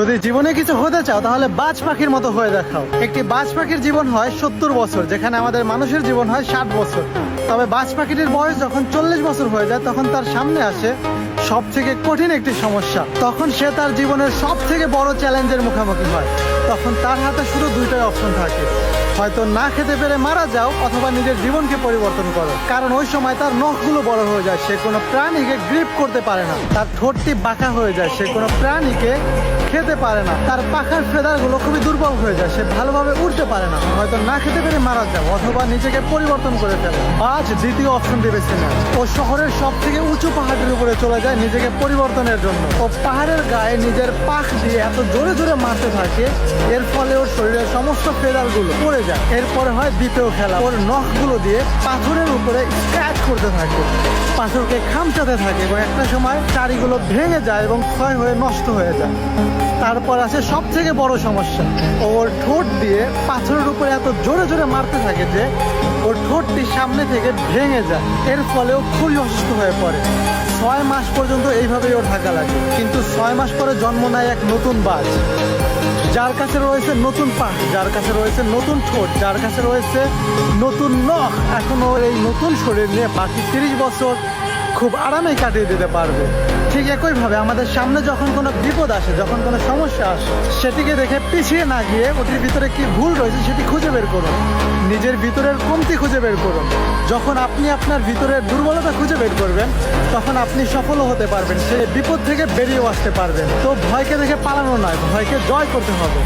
যদি জীবনে কিছু হতে চাও তাহলে বাজ পাখির মতো হয়ে দেখাও। একটি বাজ পাখির জীবন হয় 70 বছর, যেখানে আমাদের মানুষের জীবন হয় 60 বছর। তবে বাজ পাখিটির বয়স যখন 40 বছর হয়ে যায় তখন তার সামনে আসে সব থেকে কঠিন একটি সমস্যা। তখন সে তার জীবনের সব থেকে বড় চ্যালেঞ্জের মুখোমুখি হয়। তখন তার হাতে শুধু দুইটাই অপশন থাকে, হয়তো না খেতে পেরে মারা যাও অথবা নিজের জীবনকে পরিবর্তন করো। কারণ ওই সময় তার নখগুলো বড় হয়ে যায়, সে কোনো প্রাণীকে গ্রিপ করতে পারে না। তার ঠোঁটটি বাঁকা হয়ে যায়, সে কোনো প্রাণীকে খেতে পারে না। তার পাখার ফেদারগুলো খুবই দুর্বল হয়ে যায়, সে ভালোভাবে উঠতে পারে না। হয়তো না খেতে পেরে মারা যাও অথবা নিজেকে পরিবর্তন করে ফেলে। বাজ দ্বিতীয় অপশনটি বেছে নেয়। ও শহরের সব থেকে উঁচু পাহাড়ের উপরে চলে যায় নিজেকে পরিবর্তনের জন্য। ও পাহাড়ের গায়ে নিজের পাখ দিয়ে এত জোরে জোরে মারতে থাকে, এর ফলে ওর শরীরের সমস্ত ফেদারগুলো পড়ে যায়। এরপরে হয় দ্বিতীয় খেলা, ওর নখগুলো দিয়ে পাথরের উপরে স্ক্র্যাচ করতে থাকে, পাথরকে খামচাতে থাকে এবং একটা সময় চারিগুলো ভেঙে যায় এবং ক্ষয় হয়ে নষ্ট হয়ে যায়। তারপর আছে সব থেকে বড় সমস্যা, ওর ঠোঁট দিয়ে পাথরের উপরে এত জোরে জোরে মারতে থাকে যে ওর ঠোঁটটি সামনে থেকে ভেঙে যায়। এর ফলে ও খুবই অসুস্থ হয়ে পড়ে। 6 মাস পর্যন্ত এইভাবেই ওর থাকা লাগে। কিন্তু 6 মাস পরে জন্ম নেয় এক নতুন বাজ, যার কাছে রয়েছে নতুন পাখ, যার কাছে রয়েছে নতুন ঠোঁট, যার কাছে রয়েছে নতুন নখ। এখন ওর এই নতুন শরীর নিয়ে বাকি 30 বছর খুব আরামেই কাটিয়ে দিতে পারবে। ঠিক একইভাবে আমাদের সামনে যখন কোনো বিপদ আসে, যখন কোনো সমস্যা আসে, সেটিকে দেখে পিছিয়ে না গিয়ে ওটির ভিতরে কি ভুল রয়েছে সেটি খুঁজে বের করুন। নিজের ভিতরের কমতি খুঁজে বের করুন। যখন আপনি আপনার ভিতরের দুর্বলতা খুঁজে বের করবেন তখন আপনি সফলও হতে পারবেন, সে বিপদ থেকে বেরিয়েও আসতে পারবেন। তো ভয়কে দেখে পালানো নয়, ভয়কে জয় করতে হবে।